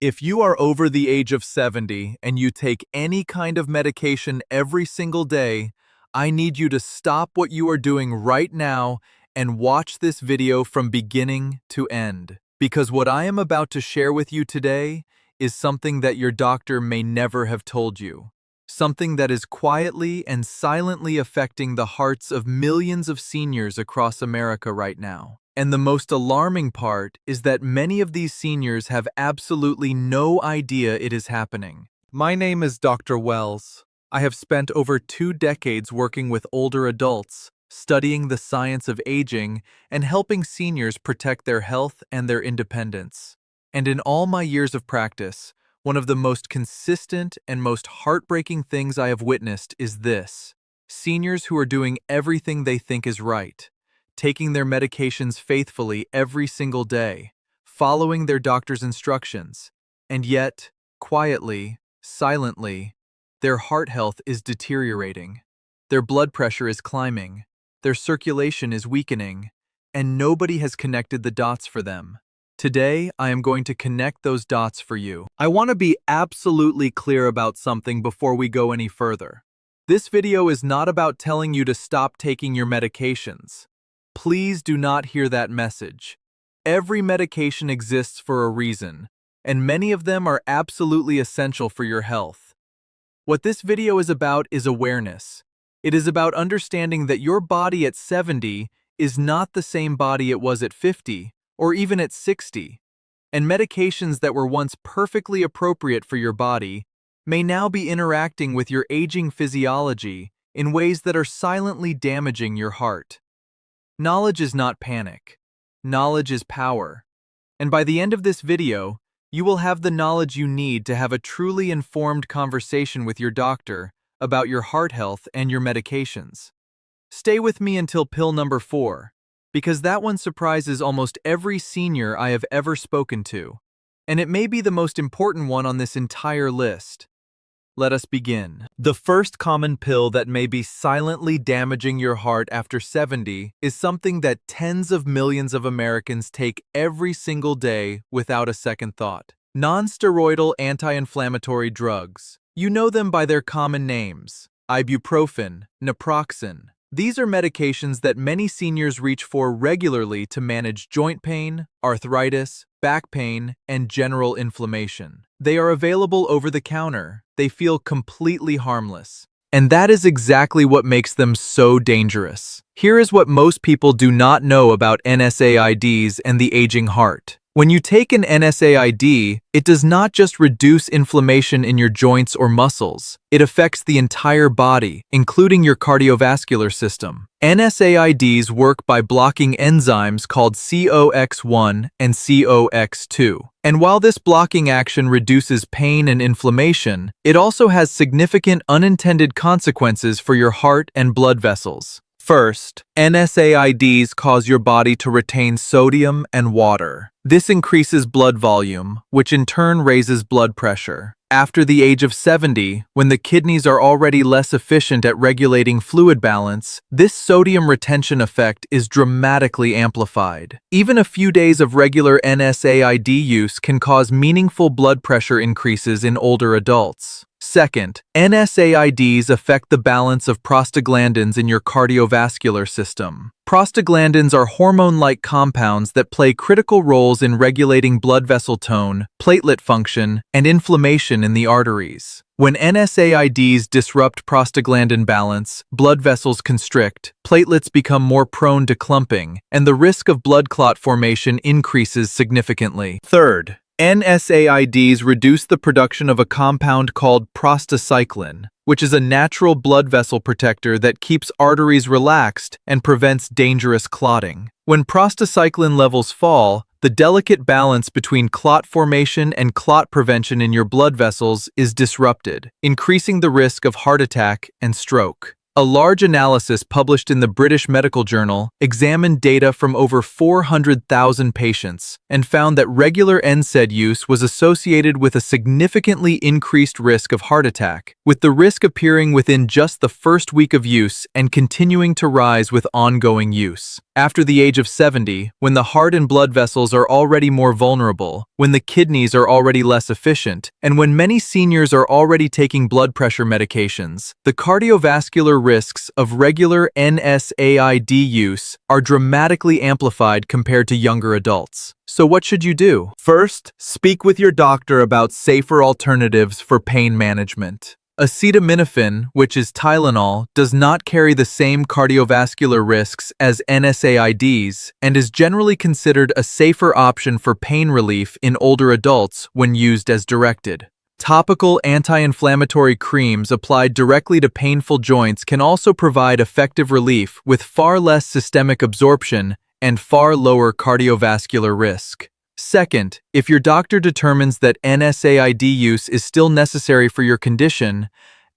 If you are over the age of 70 and you take any kind of medication every single day, I need you to stop what you are doing right now and watch this video from beginning to end. Because what I am about to share with you today is something that your doctor may never have told you. Something that is quietly and silently affecting the hearts of millions of seniors across America right now. And the most alarming part is that many of these seniors have absolutely no idea it is happening. My name is Dr. Wells. I have spent over 2 decades working with older adults, studying the science of aging and helping seniors protect their health and their independence. And in all my years of practice, one of the most consistent and most heartbreaking things I have witnessed is this: seniors who are doing everything they think is right, taking their medications faithfully every single day, following their doctor's instructions, and yet, quietly, silently, their heart health is deteriorating. Their blood pressure is climbing, their circulation is weakening, and nobody has connected the dots for them. Today, I am going to connect those dots for you. I want to be absolutely clear about something before we go any further. This video is not about telling you to stop taking your medications. Please do not hear that message. Every medication exists for a reason, and many of them are absolutely essential for your health. What this video is about is awareness. It is about understanding that your body at 70 is not the same body it was at 50 or even at 60, and medications that were once perfectly appropriate for your body may now be interacting with your aging physiology in ways that are silently damaging your heart. Knowledge is not panic. Knowledge is power. And by the end of this video, you will have the knowledge you need to have a truly informed conversation with your doctor about your heart health and your medications. Stay with me until pill number 4, because that one surprises almost every senior I have ever spoken to, and it may be the most important one on this entire list. Let us begin. The first common pill that may be silently damaging your heart after 70 is something that tens of millions of Americans take every single day without a second thought. Non-steroidal anti-inflammatory drugs. You know them by their common names: Ibuprofen, Naproxen. These are medications that many seniors reach for regularly to manage joint pain, arthritis, back pain, and general inflammation. They are available over the counter. They feel completely harmless. And that is exactly what makes them so dangerous. Here is what most people do not know about NSAIDs and the aging heart. When you take an NSAID, it does not just reduce inflammation in your joints or muscles. It affects the entire body, including your cardiovascular system. NSAIDs work by blocking enzymes called COX-1 and COX-2. And while this blocking action reduces pain and inflammation, it also has significant unintended consequences for your heart and blood vessels. First, NSAIDs cause your body to retain sodium and water. This increases blood volume, which in turn raises blood pressure. After the age of 70, when the kidneys are already less efficient at regulating fluid balance, this sodium retention effect is dramatically amplified. Even a few days of regular NSAID use can cause meaningful blood pressure increases in older adults. Second, NSAIDs affect the balance of prostaglandins in your cardiovascular system. Prostaglandins are hormone-like compounds that play critical roles in regulating blood vessel tone, platelet function, and inflammation in the arteries. When NSAIDs disrupt prostaglandin balance, blood vessels constrict, platelets become more prone to clumping, and the risk of blood clot formation increases significantly. Third, NSAIDs reduce the production of a compound called prostacyclin, which is a natural blood vessel protector that keeps arteries relaxed and prevents dangerous clotting. When prostacyclin levels fall, the delicate balance between clot formation and clot prevention in your blood vessels is disrupted, increasing the risk of heart attack and stroke. A large analysis published in the British Medical Journal examined data from over 400,000 patients and found that regular NSAID use was associated with a significantly increased risk of heart attack, with the risk appearing within just the first week of use and continuing to rise with ongoing use. After the age of 70, when the heart and blood vessels are already more vulnerable, when the kidneys are already less efficient, and when many seniors are already taking blood pressure medications, the cardiovascular risks of regular NSAID use are dramatically amplified compared to younger adults. So what should you do? First, speak with your doctor about safer alternatives for pain management. Acetaminophen, which is Tylenol, does not carry the same cardiovascular risks as NSAIDs and is generally considered a safer option for pain relief in older adults when used as directed. Topical anti-inflammatory creams applied directly to painful joints can also provide effective relief with far less systemic absorption and far lower cardiovascular risk. Second, if your doctor determines that NSAID use is still necessary for your condition,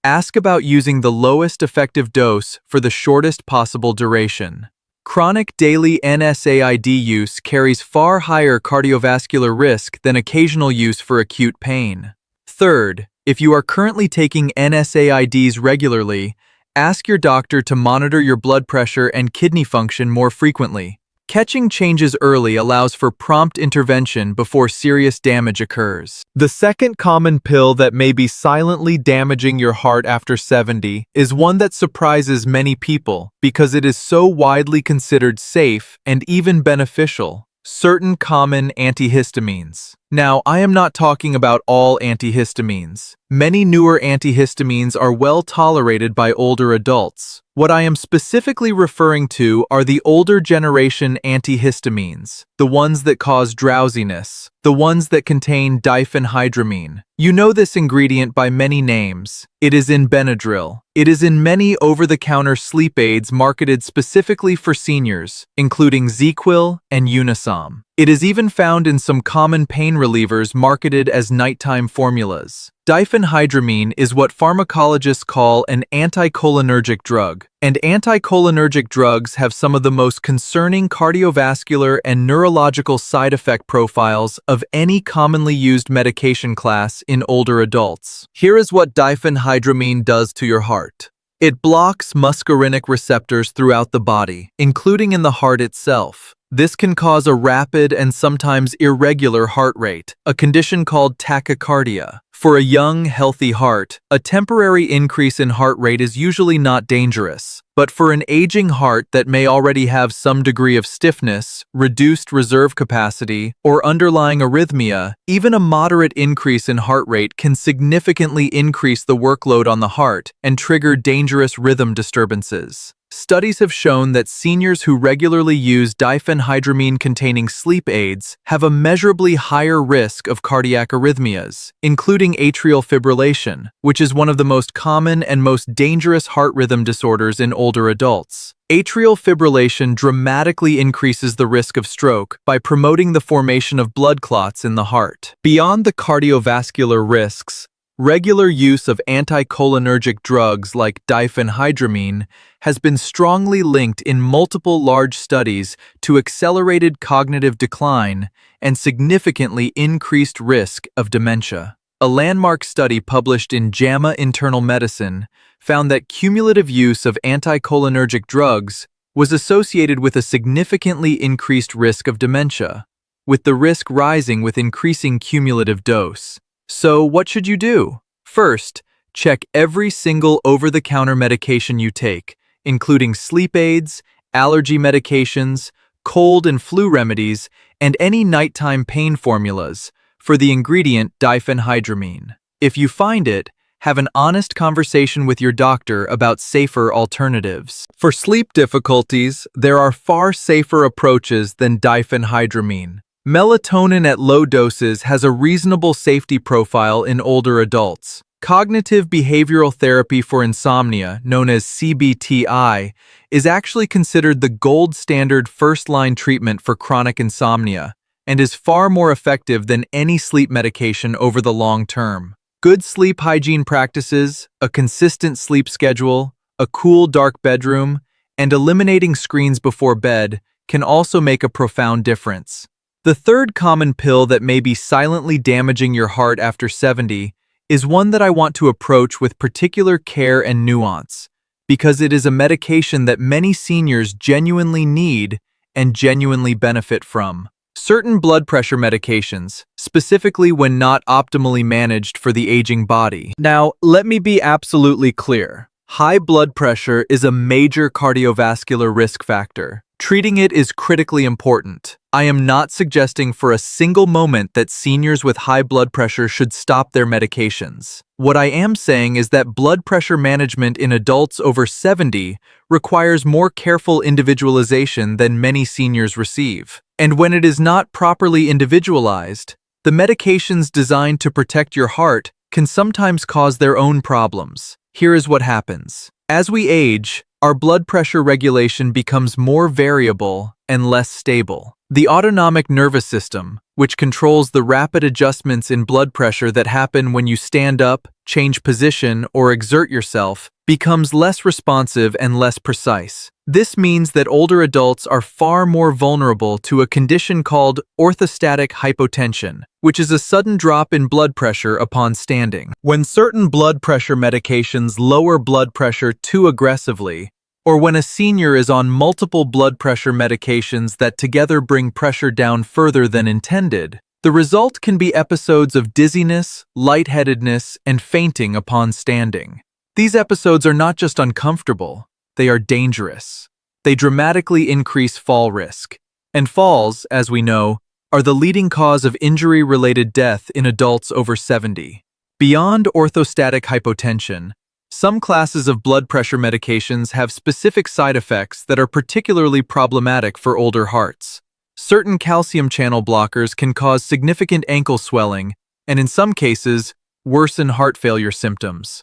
ask about using the lowest effective dose for the shortest possible duration. Chronic daily NSAID use carries far higher cardiovascular risk than occasional use for acute pain. Third, if you are currently taking NSAIDs regularly, ask your doctor to monitor your blood pressure and kidney function more frequently. Catching changes early allows for prompt intervention before serious damage occurs. The second common pill that may be silently damaging your heart after 70 is one that surprises many people because it is so widely considered safe and even beneficial: certain common antihistamines. Now, I am not talking about all antihistamines. Many newer antihistamines are well tolerated by older adults. What I am specifically referring to are the older generation antihistamines, the ones that cause drowsiness, the ones that contain diphenhydramine. You know this ingredient by many names. It is in Benadryl. It is in many over-the-counter sleep aids marketed specifically for seniors, including ZzzQuil and Unisom. It is even found in some common pain relievers marketed as nighttime formulas. Diphenhydramine is what pharmacologists call an anticholinergic drug, and anticholinergic drugs have some of the most concerning cardiovascular and neurological side effect profiles of any commonly used medication class in older adults. Here is what diphenhydramine does to your heart. It blocks muscarinic receptors throughout the body, including in the heart itself. This can cause a rapid and sometimes irregular heart rate, a condition called tachycardia. For a young, healthy heart, a temporary increase in heart rate is usually not dangerous. But for an aging heart that may already have some degree of stiffness, reduced reserve capacity, or underlying arrhythmia, even a moderate increase in heart rate can significantly increase the workload on the heart and trigger dangerous rhythm disturbances. Studies have shown that seniors who regularly use diphenhydramine-containing sleep aids have a measurably higher risk of cardiac arrhythmias, including atrial fibrillation, which is one of the most common and most dangerous heart rhythm disorders in older adults. Atrial fibrillation dramatically increases the risk of stroke by promoting the formation of blood clots in the heart. Beyond the cardiovascular risks, regular use of anticholinergic drugs like diphenhydramine has been strongly linked in multiple large studies to accelerated cognitive decline and significantly increased risk of dementia. A landmark study published in JAMA Internal Medicine found that cumulative use of anticholinergic drugs was associated with a significantly increased risk of dementia, with the risk rising with increasing cumulative dose. So what should you do? First, check every single over-the-counter medication you take, including sleep aids, allergy medications, cold and flu remedies, and any nighttime pain formulas, for the ingredient diphenhydramine. If you find it, have an honest conversation with your doctor about safer alternatives. For sleep difficulties, there are far safer approaches than diphenhydramine. Melatonin at low doses has a reasonable safety profile in older adults. Cognitive behavioral therapy for insomnia, known as CBTI, is actually considered the gold standard first-line treatment for chronic insomnia and is far more effective than any sleep medication over the long term. Good sleep hygiene practices, a consistent sleep schedule, a cool, dark bedroom, and eliminating screens before bed can also make a profound difference. The third common pill that may be silently damaging your heart after 70 is one that I want to approach with particular care and nuance, because it is a medication that many seniors genuinely need and genuinely benefit from. Certain blood pressure medications, specifically when not optimally managed for the aging body. Now, let me be absolutely clear. High blood pressure is a major cardiovascular risk factor. Treating it is critically important. I am not suggesting for a single moment that seniors with high blood pressure should stop their medications. What I am saying is that blood pressure management in adults over 70 requires more careful individualization than many seniors receive. And when it is not properly individualized, the medications designed to protect your heart can sometimes cause their own problems. Here is what happens. As we age, our blood pressure regulation becomes more variable and less stable. The autonomic nervous system, which controls the rapid adjustments in blood pressure that happen when you stand up, change position, or exert yourself, becomes less responsive and less precise. This means that older adults are far more vulnerable to a condition called orthostatic hypotension, which is a sudden drop in blood pressure upon standing. When certain blood pressure medications lower blood pressure too aggressively, or when a senior is on multiple blood pressure medications that together bring pressure down further than intended, the result can be episodes of dizziness, lightheadedness, and fainting upon standing. These episodes are not just uncomfortable, they are dangerous. They dramatically increase fall risk. And falls, as we know, are the leading cause of injury-related death in adults over 70. Beyond orthostatic hypotension, some classes of blood pressure medications have specific side effects that are particularly problematic for older hearts. Certain calcium channel blockers can cause significant ankle swelling and, in some cases, worsen heart failure symptoms.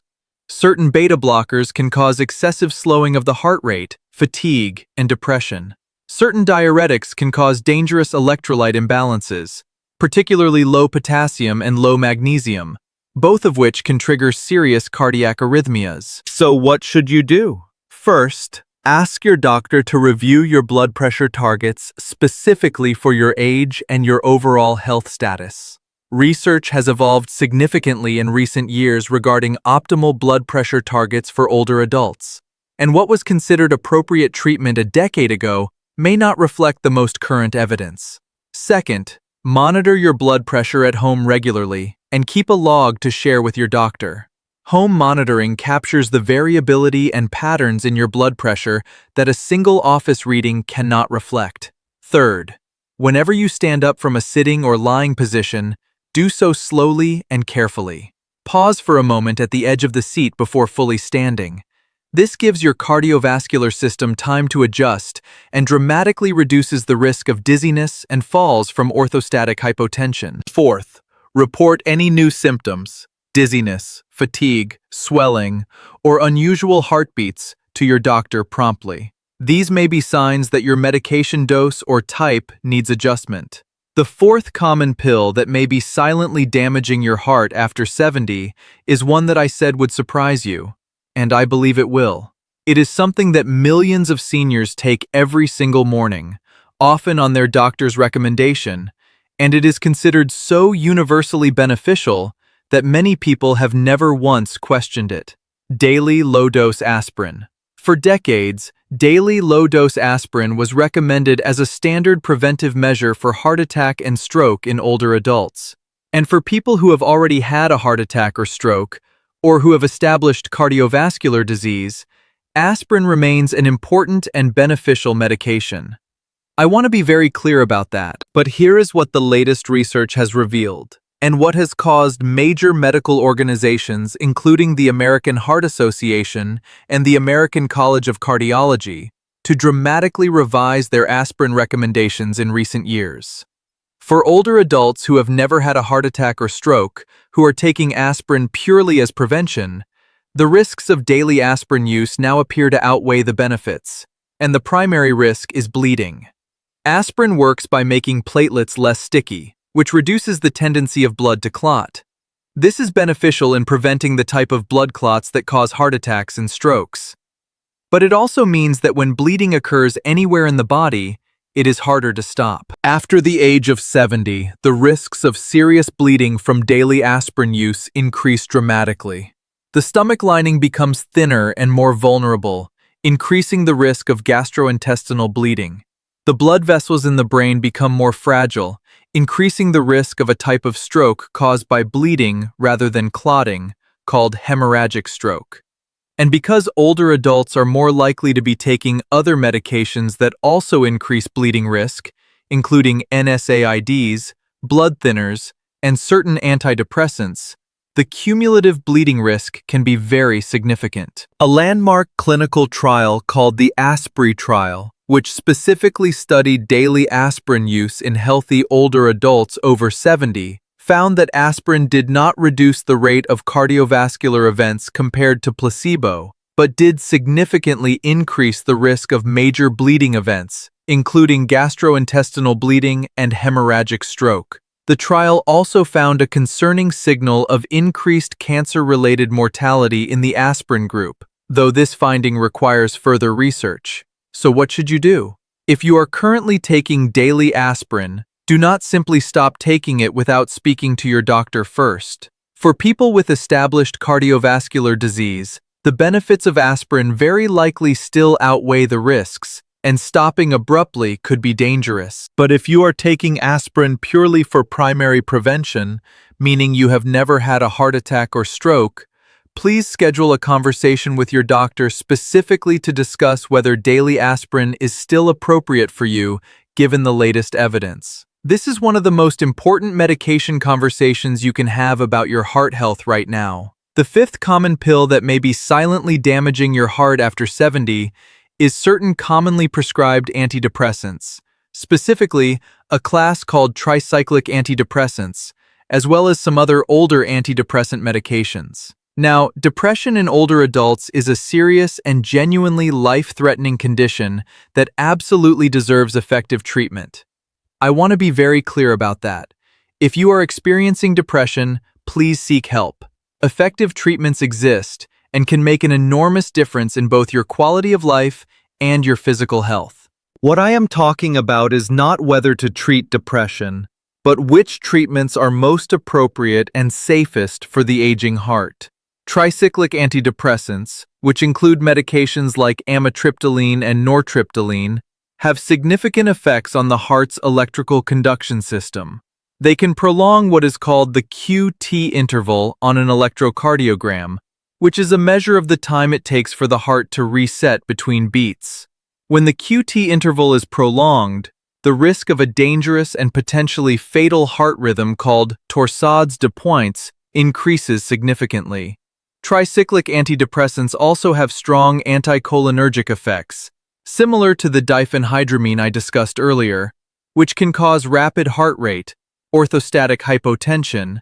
Certain beta blockers can cause excessive slowing of the heart rate, fatigue, and depression. Certain diuretics can cause dangerous electrolyte imbalances, particularly low potassium and low magnesium, both of which can trigger serious cardiac arrhythmias. So what should you do? First, ask your doctor to review your blood pressure targets specifically for your age and your overall health status. Research has evolved significantly in recent years regarding optimal blood pressure targets for older adults, and what was considered appropriate treatment a decade ago may not reflect the most current evidence. Second, monitor your blood pressure at home regularly and keep a log to share with your doctor. Home monitoring captures the variability and patterns in your blood pressure that a single office reading cannot reflect. Third, whenever you stand up from a sitting or lying position, do so slowly and carefully. Pause for a moment at the edge of the seat before fully standing. This gives your cardiovascular system time to adjust and dramatically reduces the risk of dizziness and falls from orthostatic hypotension. Fourth, report any new symptoms, dizziness, fatigue, swelling, or unusual heartbeats to your doctor promptly. These may be signs that your medication dose or type needs adjustment. The fourth common pill that may be silently damaging your heart after 70 is one that I said would surprise you, and I believe it will. It is something that millions of seniors take every single morning, often on their doctor's recommendation, and it is considered so universally beneficial that many people have never once questioned it. Daily low-dose aspirin. For decades, daily low-dose aspirin was recommended as a standard preventive measure for heart attack and stroke in older adults. And for people who have already had a heart attack or stroke, or who have established cardiovascular disease, aspirin remains an important and beneficial medication. I want to be very clear about that, but here is what the latest research has revealed, and what has caused major medical organizations, including the American Heart Association and the American College of Cardiology, to dramatically revise their aspirin recommendations in recent years. For older adults who have never had a heart attack or stroke, who are taking aspirin purely as prevention, the risks of daily aspirin use now appear to outweigh the benefits, and the primary risk is bleeding. Aspirin works by making platelets less sticky, which reduces the tendency of blood to clot. This is beneficial in preventing the type of blood clots that cause heart attacks and strokes. But it also means that when bleeding occurs anywhere in the body, it is harder to stop. After the age of 70, the risks of serious bleeding from daily aspirin use increase dramatically. The stomach lining becomes thinner and more vulnerable, increasing the risk of gastrointestinal bleeding. The blood vessels in the brain become more fragile, increasing the risk of a type of stroke caused by bleeding rather than clotting, called hemorrhagic stroke. And because older adults are more likely to be taking other medications that also increase bleeding risk, including NSAIDs, blood thinners, and certain antidepressants, the cumulative bleeding risk can be very significant. A landmark clinical trial called the Aspirin trial, which specifically studied daily aspirin use in healthy older adults over 70, found that aspirin did not reduce the rate of cardiovascular events compared to placebo, but did significantly increase the risk of major bleeding events, including gastrointestinal bleeding and hemorrhagic stroke. The trial also found a concerning signal of increased cancer-related mortality in the aspirin group, though this finding requires further research. So what should you do? If you are currently taking daily aspirin, do not simply stop taking it without speaking to your doctor first. For people with established cardiovascular disease, the benefits of aspirin very likely still outweigh the risks, and stopping abruptly could be dangerous. But if you are taking aspirin purely for primary prevention, meaning you have never had a heart attack or stroke, please schedule a conversation with your doctor specifically to discuss whether daily aspirin is still appropriate for you given the latest evidence. This is one of the most important medication conversations you can have about your heart health right now. The fifth common pill that may be silently damaging your heart after 70 is certain commonly prescribed antidepressants, specifically a class called tricyclic antidepressants, as well as some other older antidepressant medications. Now, depression in older adults is a serious and genuinely life-threatening condition that absolutely deserves effective treatment. I want to be very clear about that. If you are experiencing depression, please seek help. Effective treatments exist and can make an enormous difference in both your quality of life and your physical health. What I am talking about is not whether to treat depression, but which treatments are most appropriate and safest for the aging heart. Tricyclic antidepressants, which include medications like amitriptyline and nortriptyline, have significant effects on the heart's electrical conduction system. They can prolong what is called the QT interval on an electrocardiogram, which is a measure of the time it takes for the heart to reset between beats. When the QT interval is prolonged, the risk of a dangerous and potentially fatal heart rhythm called torsades de pointes increases significantly. Tricyclic antidepressants also have strong anticholinergic effects, similar to the diphenhydramine I discussed earlier, which can cause rapid heart rate, orthostatic hypotension,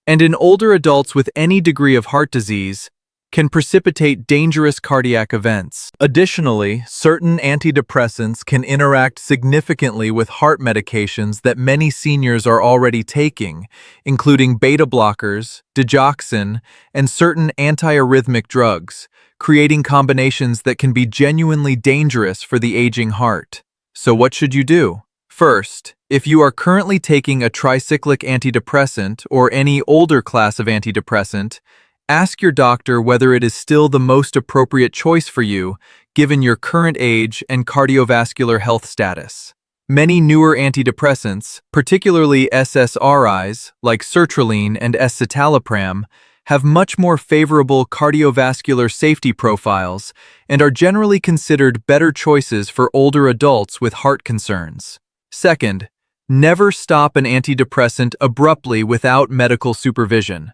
and in older adults with any degree of heart disease, can precipitate dangerous cardiac events. Additionally, certain antidepressants can interact significantly with heart medications that many seniors are already taking, including beta blockers, digoxin, and certain antiarrhythmic drugs, creating combinations that can be genuinely dangerous for the aging heart. So what should you do? First, if you are currently taking a tricyclic antidepressant or any older class of antidepressant, ask your doctor whether it is still the most appropriate choice for you, given your current age and cardiovascular health status. Many newer antidepressants, particularly SSRIs like sertraline and escitalopram, have much more favorable cardiovascular safety profiles and are generally considered better choices for older adults with heart concerns. Second, never stop an antidepressant abruptly without medical supervision.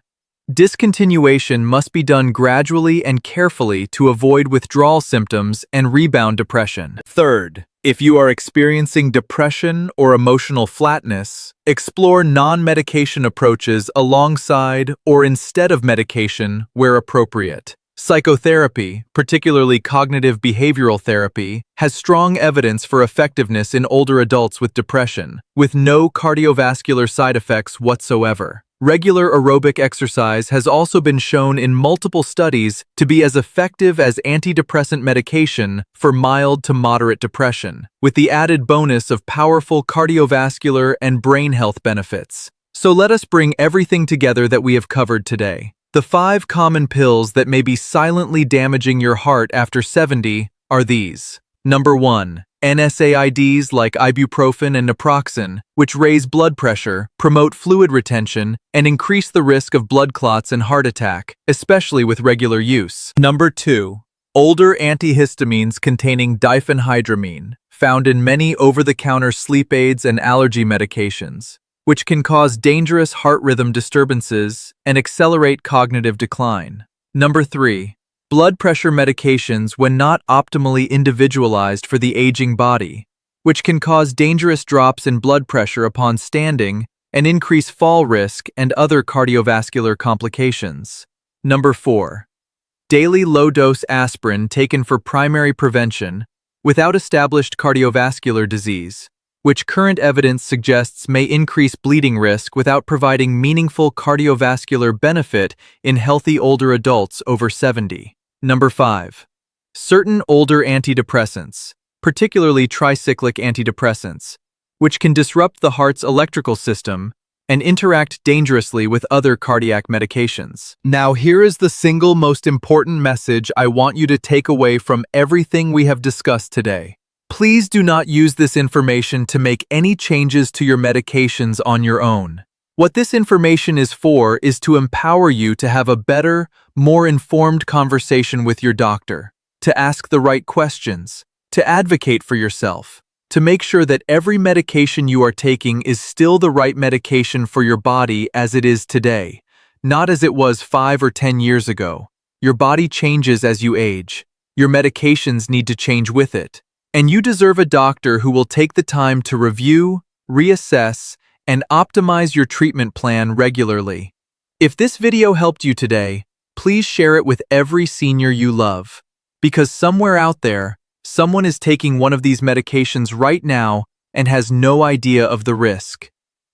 Discontinuation must be done gradually and carefully to avoid withdrawal symptoms and rebound depression. Third, if you are experiencing depression or emotional flatness, explore non-medication approaches alongside or instead of medication where appropriate. Psychotherapy, particularly cognitive behavioral therapy, has strong evidence for effectiveness in older adults with depression, with no cardiovascular side effects whatsoever. Regular aerobic exercise has also been shown in multiple studies to be as effective as antidepressant medication for mild to moderate depression, with the added bonus of powerful cardiovascular and brain health benefits. So let us bring everything together that we have covered today. The 5 common pills that may be silently damaging your heart after 70 are these. Number 1. NSAIDs like Ibuprofen and Naproxen, which raise blood pressure, promote fluid retention, and increase the risk of blood clots and heart attack, especially with regular use. Number 2. Older antihistamines containing diphenhydramine, found in many over-the-counter sleep aids and allergy medications, which can cause dangerous heart rhythm disturbances and accelerate cognitive decline. Number 3. Blood pressure medications when not optimally individualized for the aging body, which can cause dangerous drops in blood pressure upon standing and increase fall risk and other cardiovascular complications. Number 4. Daily low-dose aspirin taken for primary prevention without established cardiovascular disease, which current evidence suggests may increase bleeding risk without providing meaningful cardiovascular benefit in healthy older adults over 70. Number 5. Certain older antidepressants, particularly tricyclic antidepressants, which can disrupt the heart's electrical system and interact dangerously with other cardiac medications. Now here is the single most important message I want you to take away from everything we have discussed today. Please do not use this information to make any changes to your medications on your own. What this information is for is to empower you to have a better, more informed conversation with your doctor, to ask the right questions, to advocate for yourself, to make sure that every medication you are taking is still the right medication for your body as it is today, not as it was 5 or 10 years ago. Your body changes as you age. Your medications need to change with it. And you deserve a doctor who will take the time to review, reassess, and optimize your treatment plan regularly. If this video helped you today, please share it with every senior you love, because somewhere out there, someone is taking one of these medications right now and has no idea of the risk.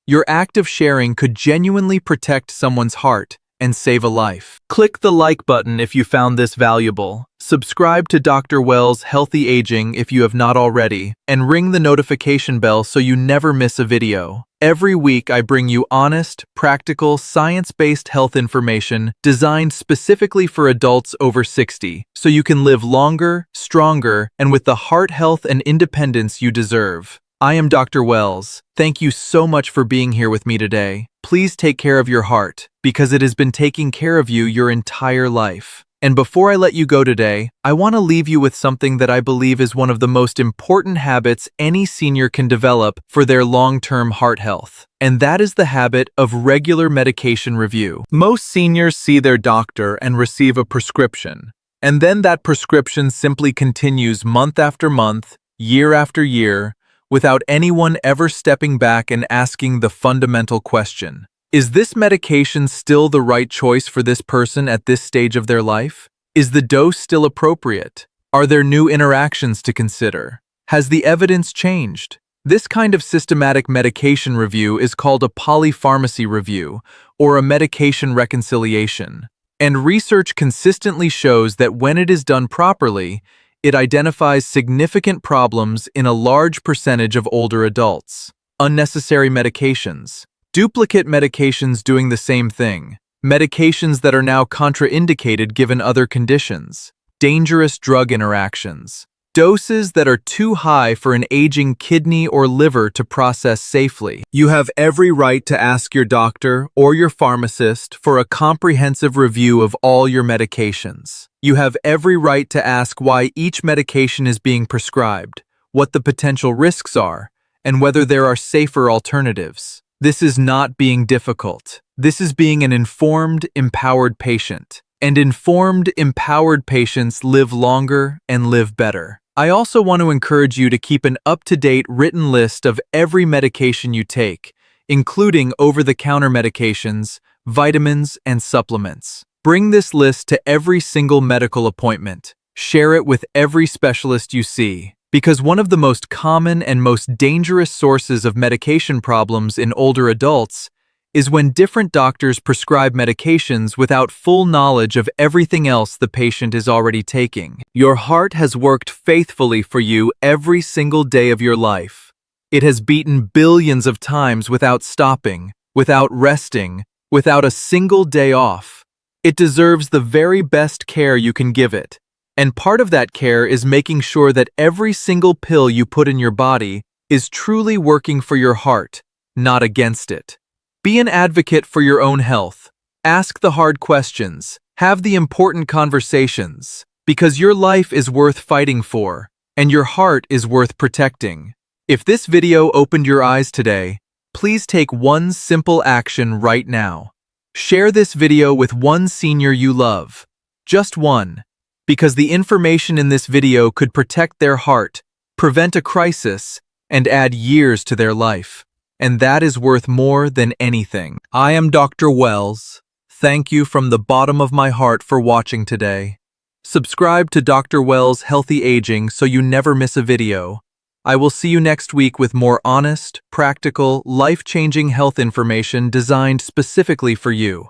Your act of sharing could genuinely protect someone's heart and save a life. Click the like button if you found this valuable. Subscribe to Dr. Wells' Healthy Aging if you have not already, and ring the notification bell so you never miss a video. Every week I bring you honest, practical, science-based health information designed specifically for adults over 60, so you can live longer, stronger, and with the heart health and independence you deserve. I am Dr. Wells. Thank you so much for being here with me today. Please take care of your heart, because it has been taking care of you your entire life. And before I let you go today, I want to leave you with something that I believe is one of the most important habits any senior can develop for their long-term heart health. And that is the habit of regular medication review. Most seniors see their doctor and receive a prescription, and then that prescription simply continues month after month, year after year, without anyone ever stepping back and asking the fundamental question: is this medication still the right choice for this person at this stage of their life? Is the dose still appropriate? Are there new interactions to consider? Has the evidence changed? This kind of systematic medication review is called a polypharmacy review or a medication reconciliation. And research consistently shows that when it is done properly, it identifies significant problems in a large percentage of older adults. Unnecessary medications. Duplicate medications doing the same thing. Medications that are now contraindicated given other conditions. Dangerous drug interactions. Doses that are too high for an aging kidney or liver to process safely. You have every right to ask your doctor or your pharmacist for a comprehensive review of all your medications. You have every right to ask why each medication is being prescribed, what the potential risks are, and whether there are safer alternatives. This is not being difficult. This is being an informed, empowered patient. And informed, empowered patients live longer and live better. I also want to encourage you to keep an up-to-date written list of every medication you take, including over-the-counter medications, vitamins, and supplements. Bring this list to every single medical appointment. Share it with every specialist you see, because one of the most common and most dangerous sources of medication problems in older adults is when different doctors prescribe medications without full knowledge of everything else the patient is already taking. Your heart has worked faithfully for you every single day of your life. It has beaten billions of times without stopping, without resting, without a single day off. It deserves the very best care you can give it. And part of that care is making sure that every single pill you put in your body is truly working for your heart, not against it. Be an advocate for your own health. Ask the hard questions. Have the important conversations. Because your life is worth fighting for, and your heart is worth protecting. If this video opened your eyes today, please take one simple action right now. Share this video with one senior you love. Just one. Because the information in this video could protect their heart, prevent a crisis, and add years to their life. And that is worth more than anything. I am Dr. Wells. Thank you from the bottom of my heart for watching today. Subscribe to Dr. Wells Healthy Aging so you never miss a video. I will see you next week with more honest, practical, life-changing health information designed specifically for you.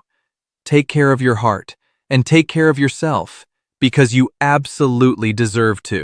Take care of your heart and take care of yourself, because you absolutely deserve to.